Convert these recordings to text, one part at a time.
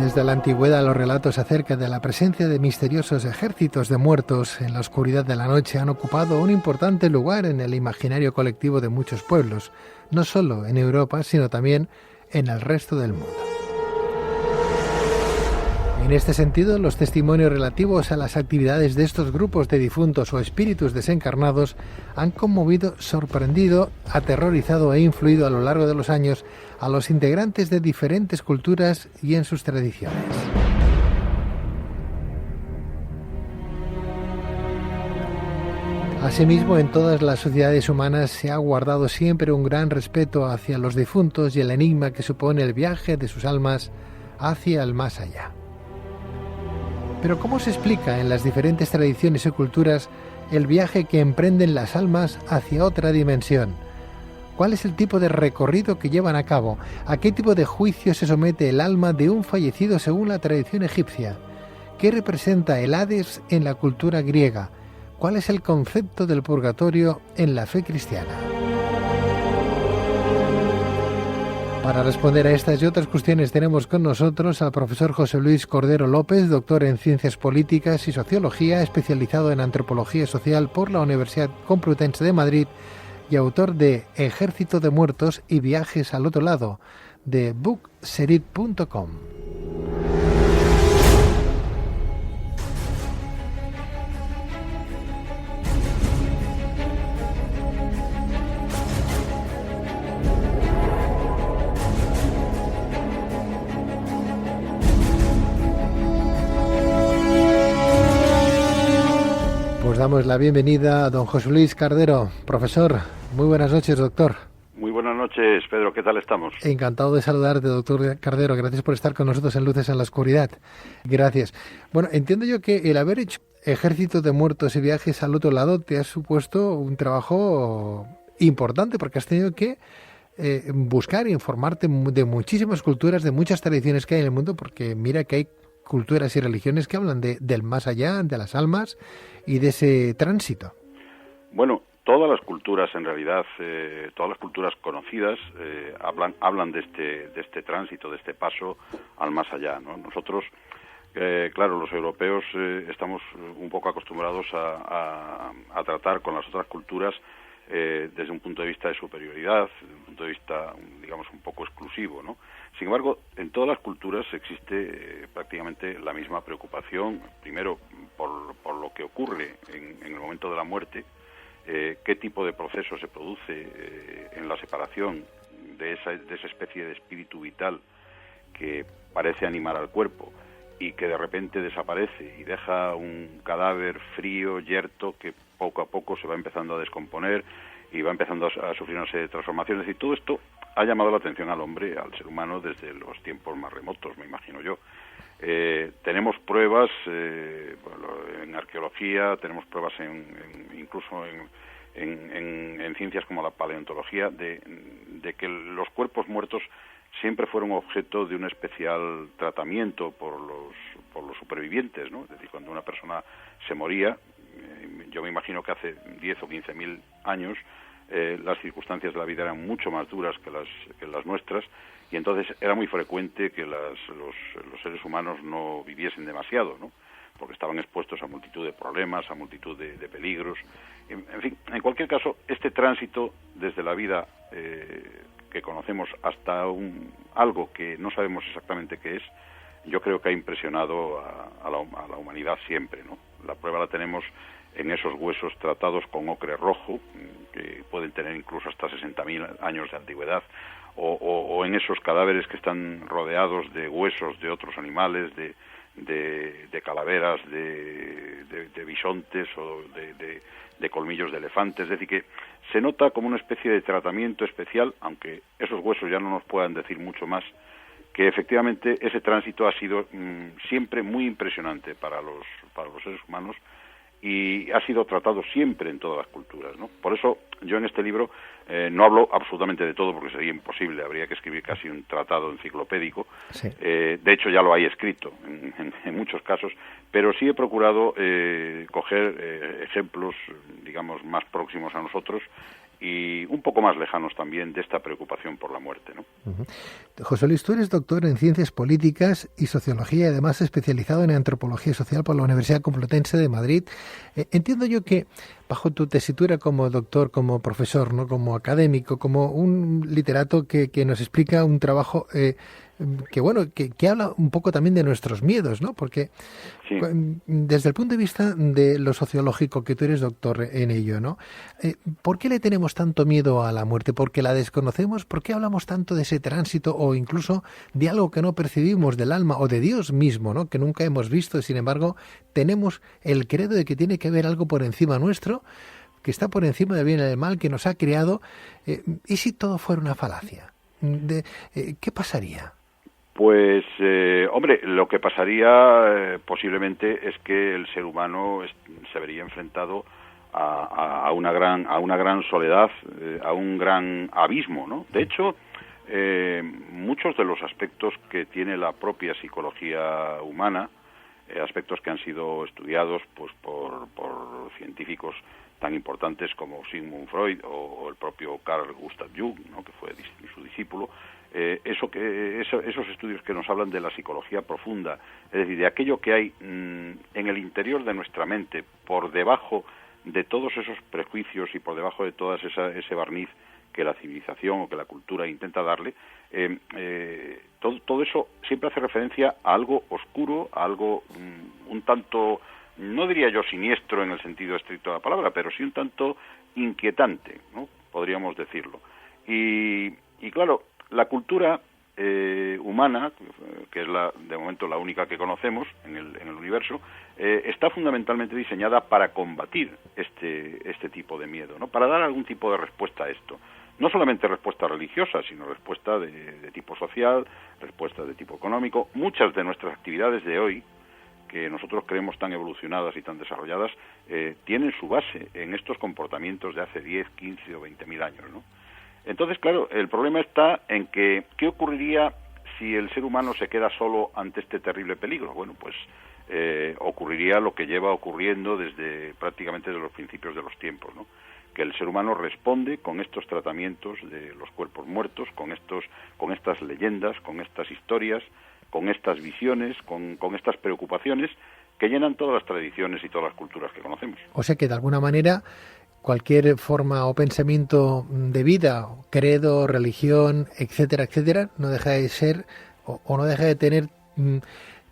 Desde la antigüedad, los relatos acerca de la presencia de misteriosos ejércitos de muertos en la oscuridad de la noche han ocupado un importante lugar en el imaginario colectivo de muchos pueblos, no solo en Europa, sino también en el resto del mundo. En este sentido, los testimonios relativos a las actividades de estos grupos de difuntos o espíritus desencarnados han conmovido, sorprendido, aterrorizado e influido a lo largo de los años a los integrantes de diferentes culturas y en sus tradiciones. Asimismo, en todas las sociedades humanas se ha guardado siempre un gran respeto hacia los difuntos y el enigma que supone el viaje de sus almas hacia el más allá. Pero ¿cómo se explica en las diferentes tradiciones y culturas el viaje que emprenden las almas hacia otra dimensión? ¿Cuál es el tipo de recorrido que llevan a cabo? ¿A qué tipo de juicio se somete el alma de un fallecido según la tradición egipcia? ¿Qué representa el Hades en la cultura griega? ¿Cuál es el concepto del purgatorio en la fe cristiana? Para responder a estas y otras cuestiones tenemos con nosotros al profesor José Luis Cordero López, doctor en Ciencias Políticas y Sociología, especializado en Antropología Social por la Universidad Complutense de Madrid y autor de Ejército de Muertos y Viajes al Otro Lado, de bookserit.com. Damos la bienvenida a don José Luis Cardero. Profesor, muy buenas noches, doctor. Muy buenas noches, Pedro, ¿qué tal estamos? Encantado de saludarte, doctor Cardero. Gracias por estar con nosotros en Luces en la Oscuridad. Gracias. Bueno, entiendo yo que el haber hecho Ejército de Muertos y Viajes al Otro Lado te ha supuesto un trabajo importante porque has tenido que buscar e informarte de muchísimas culturas, de muchas tradiciones que hay en el mundo, porque mira que hay culturas y religiones que hablan del más allá, de las almas y de ese tránsito. Bueno, todas las culturas en realidad, todas las culturas conocidas hablan de este tránsito, de este paso al más allá, ¿no? Nosotros, claro, los europeos estamos un poco acostumbrados a tratar con las otras culturas desde un punto de vista de superioridad, desde un punto de vista, digamos, un poco exclusivo, ¿no? Sin embargo, en todas las culturas existe prácticamente la misma preocupación, primero por lo que ocurre en el momento de la muerte, qué tipo de proceso se produce en la separación de esa especie de espíritu vital que parece animar al cuerpo y que de repente desaparece y deja un cadáver frío, yerto, que poco a poco se va empezando a descomponer y va empezando a sufrir una serie de transformaciones. Y todo esto ha llamado la atención al hombre, al ser humano, desde los tiempos más remotos, me imagino yo. Tenemos pruebas en arqueología, tenemos pruebas incluso en ciencias como la paleontología, de que los cuerpos muertos siempre fueron objeto de un especial tratamiento por los supervivientes, ¿no? Es decir, cuando una persona se moría, yo me imagino que hace 10 o 15.000 años las circunstancias de la vida eran mucho más duras que las nuestras, y entonces era muy frecuente que los seres humanos no viviesen demasiado, ¿no? Porque estaban expuestos a multitud de problemas, a multitud de peligros. En fin, en cualquier caso, este tránsito desde la vida que conocemos hasta algo que no sabemos exactamente qué es, yo creo que ha impresionado a la humanidad siempre, ¿no? La prueba la tenemos en esos huesos tratados con ocre rojo, que pueden tener incluso hasta 60.000 años de antigüedad, o en esos cadáveres que están rodeados de huesos de otros animales, de calaveras, de bisontes o de colmillos de elefantes. Es decir, que se nota como una especie de tratamiento especial, aunque esos huesos ya no nos puedan decir mucho más, que efectivamente ese tránsito ha sido siempre muy impresionante para los seres humanos y ha sido tratado siempre en todas las culturas, ¿no? Por eso yo en este libro no hablo absolutamente de todo porque sería imposible, habría que escribir casi un tratado enciclopédico. Sí. De hecho ya lo hay escrito en muchos casos, pero sí he procurado coger ejemplos, digamos, más próximos a nosotros y un poco más lejanos también de esta preocupación por la muerte, ¿no? Uh-huh. José Luis, tú eres doctor en Ciencias Políticas y Sociología y además especializado en Antropología Social por la Universidad Complutense de Madrid. Entiendo yo que bajo tu tesitura como doctor, como profesor, ¿no?, como académico, como un literato que nos explica un trabajo que habla un poco también de nuestros miedos, ¿no? Porque sí, desde el punto de vista de lo sociológico, que tú eres doctor en ello, ¿no? ¿Por qué le tenemos tanto miedo a la muerte? ¿Porque la desconocemos? ¿Por qué hablamos tanto de ese tránsito o incluso de algo que no percibimos del alma o de Dios mismo, ¿no?, que nunca hemos visto y sin embargo tenemos el credo de que tiene que haber algo por encima nuestro, que está por encima del bien y del mal, que nos ha creado? ¿Y si todo fuera una falacia? ¿Qué pasaría? Pues, hombre, lo que pasaría posiblemente es que el ser humano se vería enfrentado a una gran soledad, a un gran abismo, ¿no? De hecho, muchos de los aspectos que tiene la propia psicología humana, aspectos que han sido estudiados pues por científicos tan importantes como Sigmund Freud o el propio Carl Gustav Jung, ¿no?, que fue su discípulo, esos estudios que nos hablan de la psicología profunda, es decir, de aquello que hay en el interior de nuestra mente, por debajo de todos esos prejuicios y por debajo de todo ese barniz que la civilización o que la cultura intenta darle, todo eso siempre hace referencia a algo oscuro, a algo un tanto, no diría yo siniestro en el sentido estricto de la palabra, pero sí un tanto inquietante, ¿no?, podríamos decirlo. Y claro, la cultura humana, que es de momento la única que conocemos en el universo, está fundamentalmente diseñada para combatir este tipo de miedo, ¿no?, para dar algún tipo de respuesta a esto. No solamente respuesta religiosa, sino respuesta de tipo social, respuesta de tipo económico. Muchas de nuestras actividades de hoy, que nosotros creemos tan evolucionadas y tan desarrolladas, tienen su base en estos comportamientos de hace 10, 15 o 20.000 años, ¿no? Entonces, claro, el problema está en que, ¿qué ocurriría si el ser humano se queda solo ante este terrible peligro? Bueno, pues ocurriría lo que lleva ocurriendo prácticamente desde los principios de los tiempos, ¿no?, que el ser humano responde con estos tratamientos de los cuerpos muertos, con estas leyendas, con estas historias, con estas visiones, con estas preocupaciones que llenan todas las tradiciones y todas las culturas que conocemos. O sea que de alguna manera cualquier forma o pensamiento de vida, credo, religión, etcétera, etcétera, no deja de ser o no deja de tener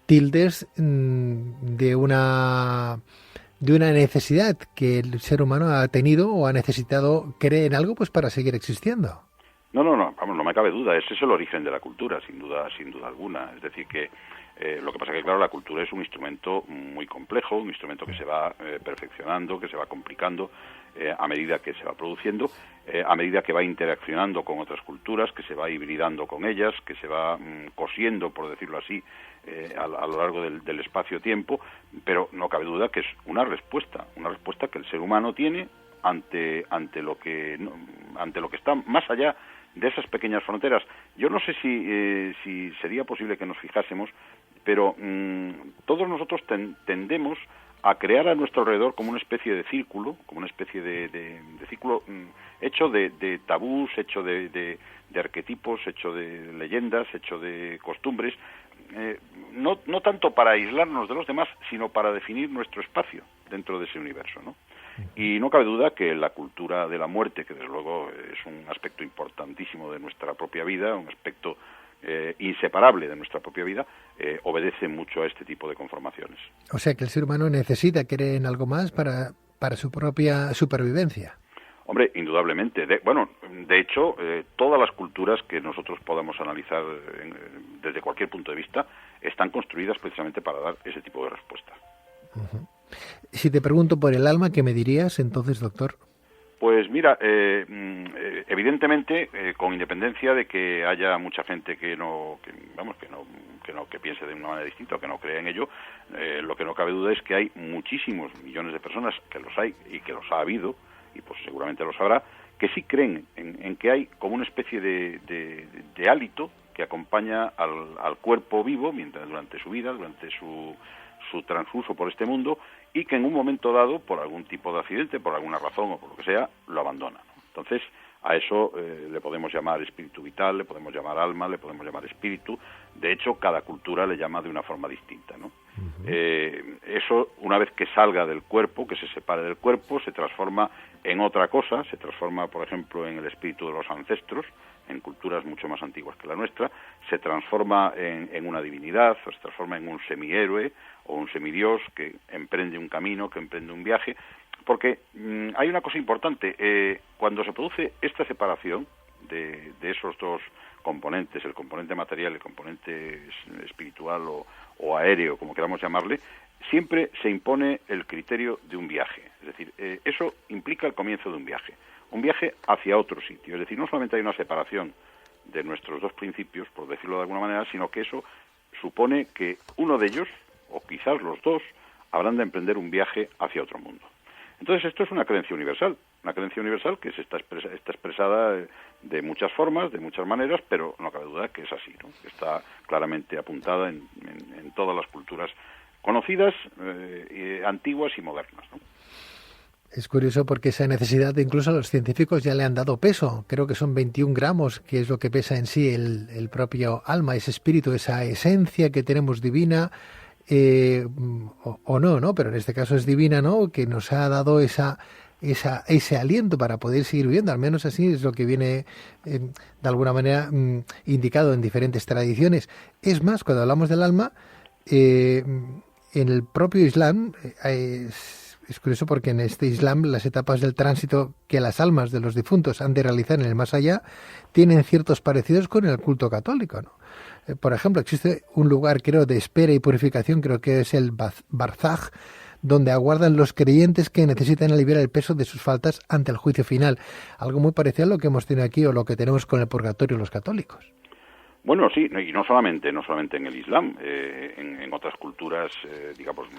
tildes de una necesidad que el ser humano ha tenido o ha necesitado creer en algo pues para seguir existiendo. No, vamos, no me cabe duda, ese es el origen de la cultura, sin duda alguna. Es decir, que lo que pasa es que, claro, la cultura es un instrumento muy complejo, un instrumento que se va perfeccionando, que se va complicando a medida que se va produciendo, a medida que va interaccionando con otras culturas, que se va hibridando con ellas, que se va cosiendo, por decirlo así, a lo largo del espacio-tiempo, pero no cabe duda que es una respuesta que el ser humano tiene ante lo que está más allá de esas pequeñas fronteras. Yo no sé si sería posible que nos fijásemos, pero todos nosotros tendemos a crear a nuestro alrededor como una especie de círculo, círculo hecho de tabús, hecho de arquetipos, hecho de leyendas, hecho de costumbres, no tanto para aislarnos de los demás, sino para definir nuestro espacio dentro de ese universo, ¿no? Y no cabe duda que la cultura de la muerte, que desde luego es un aspecto importantísimo de nuestra propia vida, un aspecto inseparable de nuestra propia vida, obedece mucho a este tipo de conformaciones. O sea que el ser humano necesita creer en algo más para su propia supervivencia. Hombre, indudablemente. De hecho, todas las culturas que nosotros podamos analizar desde cualquier punto de vista están construidas precisamente para dar ese tipo de respuesta. Uh-huh. Si te pregunto por el alma, ¿qué me dirías entonces, doctor? Pues mira, evidentemente, con independencia de que haya mucha gente que piense de una manera distinta o que no cree en ello, lo que no cabe duda es que hay muchísimos millones de personas, que los hay y que los ha habido, y pues seguramente los habrá, que sí creen en que hay como una especie de hálito que acompaña al cuerpo vivo durante su vida, durante su transcurso por este mundo, y que en un momento dado, por algún tipo de accidente, por alguna razón o por lo que sea, lo abandona, ¿no? Entonces, a eso le podemos llamar espíritu vital, le podemos llamar alma, le podemos llamar espíritu. De hecho, cada cultura le llama de una forma distinta, ¿no? Eso, una vez que salga del cuerpo, que se separe del cuerpo, se transforma en otra cosa, se transforma, por ejemplo, en el espíritu de los ancestros, en culturas mucho más antiguas que la nuestra, se transforma en una divinidad, o se transforma en un semihéroe o un semidios que emprende un camino, que emprende un viaje, porque hay una cosa importante, cuando se produce esta separación de esos dos componentes, el componente material y el componente espiritual o aéreo, como queramos llamarle, siempre se impone el criterio de un viaje. Es decir, eso implica el comienzo de un viaje hacia otro sitio. Es decir, no solamente hay una separación de nuestros dos principios, por decirlo de alguna manera, sino que eso supone que uno de ellos, o quizás los dos, habrán de emprender un viaje hacia otro mundo. Entonces, esto es una creencia universal que se está expresada de muchas formas, de muchas maneras, pero no cabe duda que es así, ¿no? Está claramente apuntada en todas las culturas conocidas, antiguas y modernas, ¿no? Es curioso porque esa necesidad, incluso a los científicos ya le han dado peso. Creo que son 21 gramos, que es lo que pesa en sí el propio alma, ese espíritu, esa esencia que tenemos divina, o no, pero en este caso es divina, ¿no? Que nos ha dado ese aliento para poder seguir viviendo. Al menos así es lo que viene, de alguna manera, indicado en diferentes tradiciones. Es más, cuando hablamos del alma, en el propio Islam, es curioso porque en este Islam las etapas del tránsito que las almas de los difuntos han de realizar en el más allá tienen ciertos parecidos con el culto católico, ¿no? Por ejemplo, existe un lugar, creo, de espera y purificación, creo que es el Barzaj, donde aguardan los creyentes que necesitan aliviar el peso de sus faltas ante el juicio final. Algo muy parecido a lo que hemos tenido aquí o lo que tenemos con el purgatorio los católicos. Bueno, sí, y no solamente en el Islam, en otras culturas, digamos,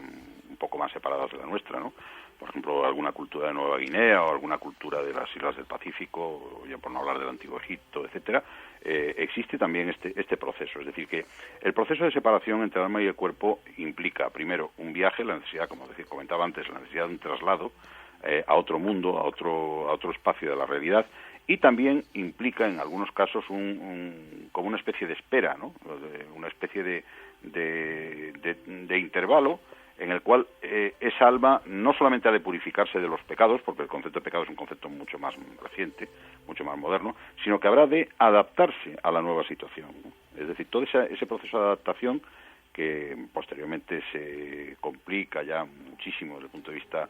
un poco más separadas de la nuestra, ¿no? Por ejemplo, alguna cultura de Nueva Guinea o alguna cultura de las islas del Pacífico, ya por no hablar del Antiguo Egipto, etcétera, existe también este proceso. Es decir, que el proceso de separación entre el alma y el cuerpo implica, primero, un viaje, la necesidad, como comentaba antes, la necesidad de un traslado a otro mundo, a otro espacio de la realidad, y también implica, en algunos casos, como una especie de espera, ¿no? Una especie de intervalo en el cual esa alma no solamente ha de purificarse de los pecados, porque el concepto de pecado es un concepto mucho más reciente, mucho más moderno, sino que habrá de adaptarse a la nueva situación, ¿no? Es decir, todo ese proceso de adaptación que posteriormente se complica ya muchísimo desde el punto de vista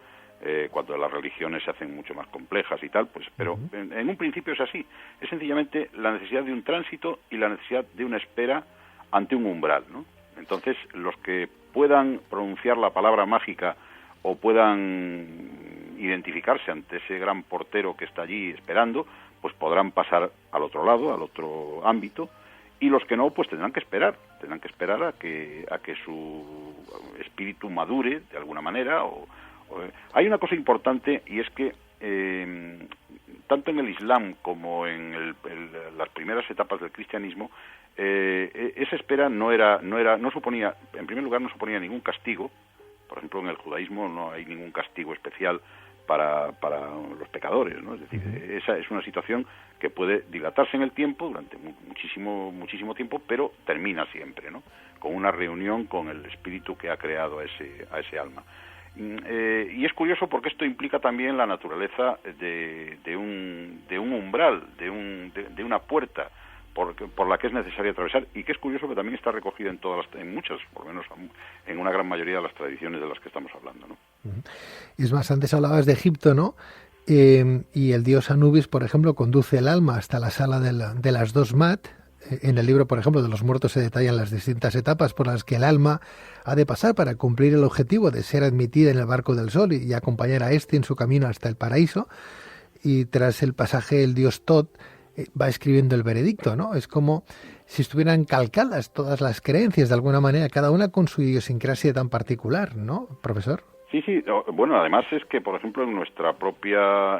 cuando las religiones se hacen mucho más complejas y tal, pues, pero en un principio es así, es sencillamente la necesidad de un tránsito y la necesidad de una espera ante un umbral, ¿no? Entonces, los que puedan pronunciar la palabra mágica o puedan identificarse ante ese gran portero que está allí esperando, pues podrán pasar al otro lado, al otro ámbito, y los que no, pues tendrán que esperar a que su espíritu madure de alguna manera. Hay una cosa importante, y es que tanto en el Islam como en las primeras etapas del cristianismo, esa espera no suponía, en primer lugar, no suponía ningún castigo. Por ejemplo, en el judaísmo no hay ningún castigo especial para los pecadores, ¿no? Es decir, esa es una situación que puede dilatarse en el tiempo durante muchísimo tiempo, pero termina siempre, ¿no? Con una reunión con el espíritu que ha creado a ese alma. Y es curioso porque esto implica también la naturaleza de un umbral, de una puerta por la que es necesario atravesar, y que es curioso que también está recogida en muchas, por lo menos en una gran mayoría de las tradiciones de las que estamos hablando, ¿no? Es más, antes hablabas de Egipto, ¿no? Y el dios Anubis, por ejemplo, conduce el alma hasta la sala de las dos Mat. En el libro, por ejemplo, de los muertos se detallan las distintas etapas por las que el alma ha de pasar para cumplir el objetivo de ser admitida en el barco del sol y acompañar a este en su camino hasta el paraíso. Y tras el pasaje, el dios Tot va escribiendo el veredicto, ¿no? Es como si estuvieran calcadas todas las creencias de alguna manera, cada una con su idiosincrasia tan particular, ¿no, profesor? Sí. Bueno, además es que, por ejemplo, en nuestra propia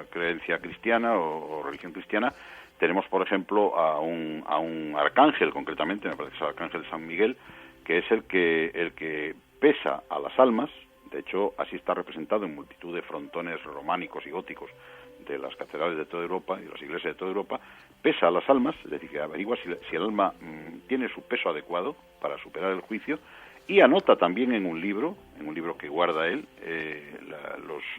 creencia cristiana o religión cristiana, tenemos, por ejemplo, a un arcángel, concretamente, me parece que es el arcángel San Miguel, que es el que pesa a las almas. De hecho, así está representado en multitud de frontones románicos y góticos ante las catedrales de toda Europa y las iglesias de toda Europa, pesa a las almas, es decir, que averigua si el alma tiene su peso adecuado para superar el juicio, y anota también en un libro que guarda él,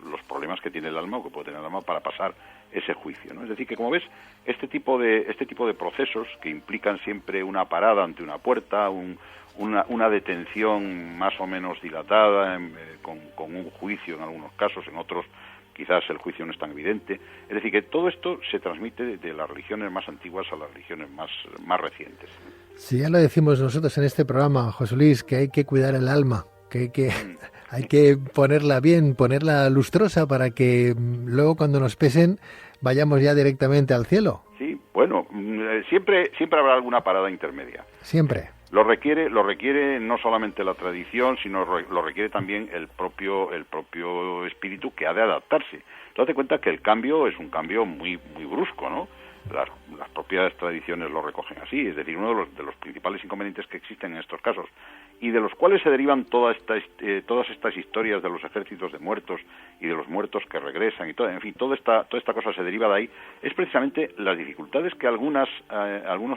los problemas que tiene el alma o que puede tener el alma para pasar ese juicio, ¿no? Es decir, que como ves, este tipo de procesos que implican siempre una parada ante una puerta, una detención más o menos dilatada, con un juicio en algunos casos, en otros quizás el juicio no es tan evidente. Es decir, que todo esto se transmite de las religiones más antiguas a las religiones más recientes. Sí, ya lo decimos nosotros en este programa, José Luis, que hay que cuidar el alma, que hay que ponerla bien, ponerla lustrosa para que luego cuando nos pesen vayamos ya directamente al cielo. Sí, bueno, siempre habrá alguna parada intermedia. Siempre. Lo requiere no solamente la tradición, sino lo requiere también el propio espíritu, que ha de adaptarse. Date cuenta que el cambio es un cambio muy brusco, ¿no? Las propias tradiciones lo recogen así, es decir, uno de los principales inconvenientes que existen en estos casos, y de los cuales se derivan todas estas historias de los ejércitos de muertos y de los muertos que regresan y todo, en fin, toda esta cosa se deriva de ahí, es precisamente las dificultades que algunos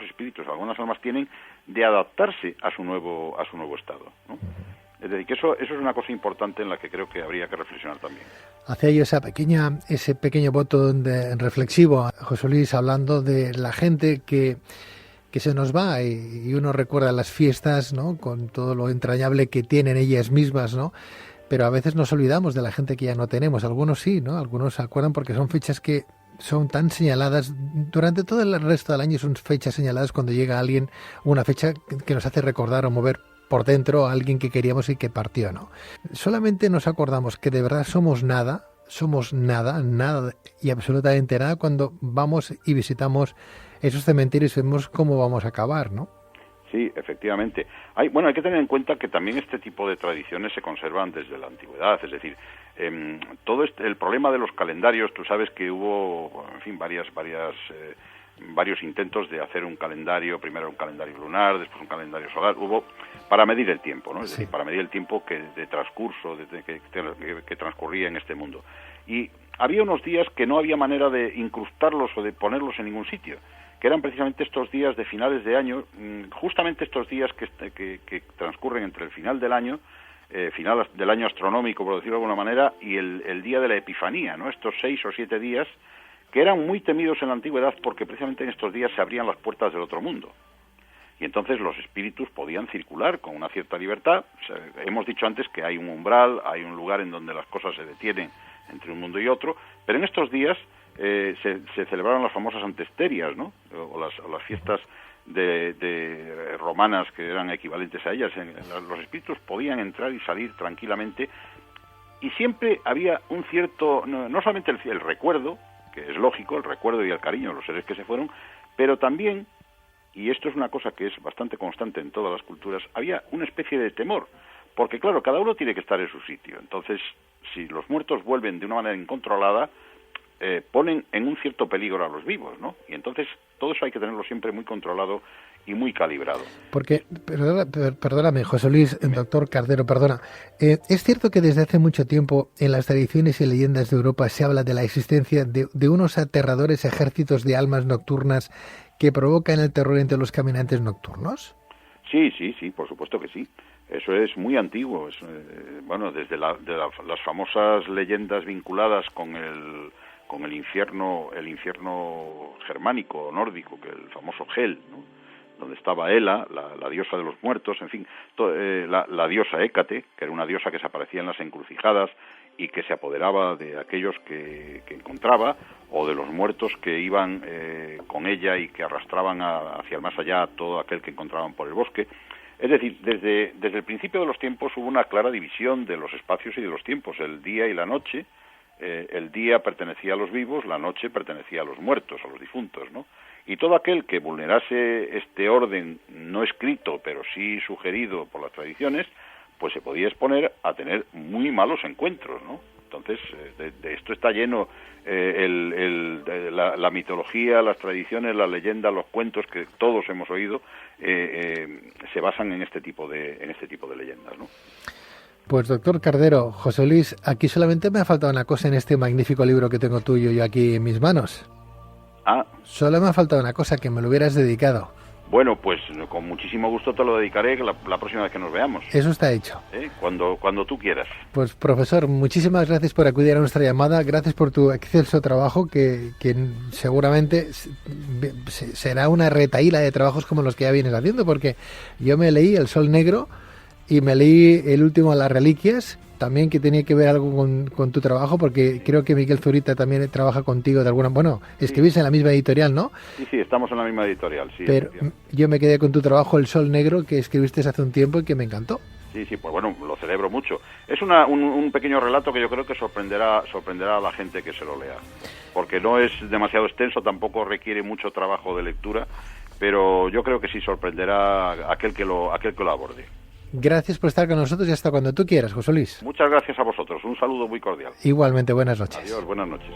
espíritus, algunas almas tienen de adaptarse a su nuevo estado, ¿no? Es decir, que eso es una cosa importante en la que creo que habría que reflexionar también. Hacía yo ese pequeño voto reflexivo, José Luis, hablando de la gente que se nos va y uno recuerda las fiestas, ¿no?, con todo lo entrañable que tienen ellas mismas, ¿no? Pero a veces nos olvidamos de la gente que ya no tenemos. Algunos sí, ¿no? Algunos se acuerdan porque son fechas que son tan señaladas. Durante todo el resto del año son fechas señaladas cuando llega alguien, una fecha que nos hace recordar o mover por dentro a alguien que queríamos y que partió, ¿no? Solamente nos acordamos que de verdad somos nada y absolutamente nada cuando vamos y visitamos esos cementerios y vemos cómo vamos a acabar, ¿no? Sí, efectivamente. Hay que tener en cuenta que también este tipo de tradiciones se conservan desde la antigüedad, es decir, todo el problema de los calendarios, tú sabes que hubo, en fin, varios intentos de hacer un calendario, primero un calendario lunar, después un calendario solar, para medir el tiempo, ¿no? Es decir, para medir el tiempo de transcurso que transcurría en este mundo. Y había unos días que no había manera de incrustarlos o de ponerlos en ningún sitio, que eran precisamente estos días de finales de año, justamente estos días que transcurren entre el final del año, final del año astronómico, por decirlo de alguna manera, y el día de la Epifanía, ¿no? Estos 6 o 7 días que eran muy temidos en la antigüedad porque precisamente en estos días se abrían las puertas del otro mundo. Y entonces los espíritus podían circular con una cierta libertad. O sea, hemos dicho antes que hay un umbral, hay un lugar en donde las cosas se detienen entre un mundo y otro, pero en estos días se celebraron las famosas antesterias, ¿no? O las fiestas de romanas que eran equivalentes a ellas. Los espíritus podían entrar y salir tranquilamente, y siempre había un cierto, no solamente el recuerdo, que es lógico, el recuerdo y el cariño de los seres que se fueron, pero también, y esto es una cosa que es bastante constante en todas las culturas, había una especie de temor, porque claro, cada uno tiene que estar en su sitio. Entonces, si los muertos vuelven de una manera incontrolada, ponen en un cierto peligro a los vivos, ¿no? Y entonces todo eso hay que tenerlo siempre muy controlado y muy calibrado. Porque, perdóname, José Luis, doctor Cardero, perdona, ¿es cierto que desde hace mucho tiempo en las tradiciones y leyendas de Europa se habla de la existencia de unos aterradores ejércitos de almas nocturnas que provocan el terror entre los caminantes nocturnos? Sí, por supuesto que sí. Eso es muy antiguo. Desde las famosas leyendas vinculadas con el infierno germánico, nórdico, que el famoso Hel, ¿no?, donde estaba Hela, la diosa de los muertos, en fin, la diosa Hécate, que era una diosa que se aparecía en las encrucijadas y que se apoderaba de aquellos que encontraba, o de los muertos que iban con ella y que arrastraban hacia el más allá a todo aquel que encontraban por el bosque. Es decir, desde el principio de los tiempos hubo una clara división de los espacios y de los tiempos, el día y la noche. El día pertenecía a los vivos, la noche pertenecía a los muertos, a los difuntos, ¿no? Y todo aquel que vulnerase este orden no escrito, pero sí sugerido por las tradiciones, pues se podía exponer a tener muy malos encuentros, ¿no? Entonces, de esto está lleno la mitología, las tradiciones, las leyendas, los cuentos que todos hemos oído, se basan en este tipo de leyendas, ¿no? Pues doctor Cardero, José Luis, aquí solamente me ha faltado una cosa en este magnífico libro que tengo tuyo yo aquí en mis manos. Ah. Solo me ha faltado una cosa, que me lo hubieras dedicado. Bueno, pues con muchísimo gusto te lo dedicaré la próxima vez que nos veamos. Eso está hecho. Cuando tú quieras. Pues profesor, muchísimas gracias por acudir a nuestra llamada, gracias por tu excelso trabajo, que seguramente será una retahíla de trabajos como los que ya vienes haciendo, porque yo me leí El Sol Negro y me leí el último, Las Reliquias, también, que tenía que ver algo con tu trabajo, porque creo que Miguel Zurita también trabaja contigo de alguna... Bueno, escribís en la misma editorial, ¿no? Sí, estamos en la misma editorial, sí. Pero yo me quedé con tu trabajo El Sol Negro, que escribiste hace un tiempo y que me encantó. Sí, pues bueno, lo celebro mucho. Es un pequeño relato que yo creo que sorprenderá a la gente que se lo lea, porque no es demasiado extenso, tampoco requiere mucho trabajo de lectura, pero yo creo que sí sorprenderá a aquel que lo aborde. Gracias por estar con nosotros y hasta cuando tú quieras, José Luis. Muchas gracias a vosotros. Un saludo muy cordial. Igualmente, buenas noches. Adiós, buenas noches.